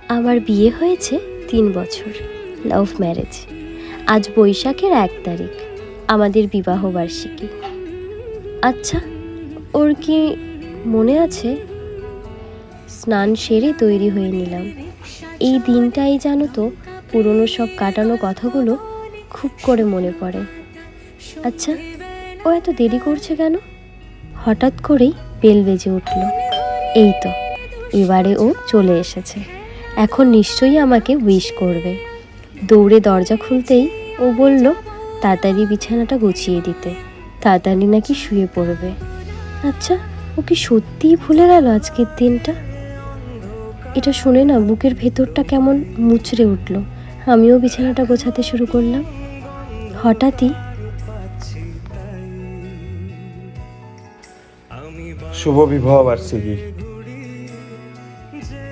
আমার বিয়ে হয়েছে 3 বছর, লাভ ম্যারেজ। আজ বৈশাখের 1 তারিখ, আমাদের বিবাহ বার্ষিকী। আচ্ছা, ওর কি মনে আছে? স্নান সেরে তৈরি হয়ে নিলাম। এই দিনটাই জানো তো, পুরনো সব কাটানো কথাগুলো খুব করে মনে পড়ে। আচ্ছা, ও এত দেরি করছে কেন? হঠাৎ করেই বেল বেজে উঠল। এই তো, এবারে ও চলে এসেছে। এখন নিশ্চয়ই আমাকে উইশ করবে। দৌড়ে দরজা খুলতেই ও বলল তাড়াতাড়ি বিছানাটা গুছিয়ে দিতে, তাড়াতাড়ি নাকি শুয়ে পড়বে। আচ্ছা, ও কি সত্যিই ভুলে গেল আজকের দিনটা? এটা শুনে না বুকের ভেতরটা কেমন মুচড়ে উঠল। আমিও বিছানাটা গোছাতে শুরু করলাম। হঠাৎই শুভ বিবাহ বার্ষিকী।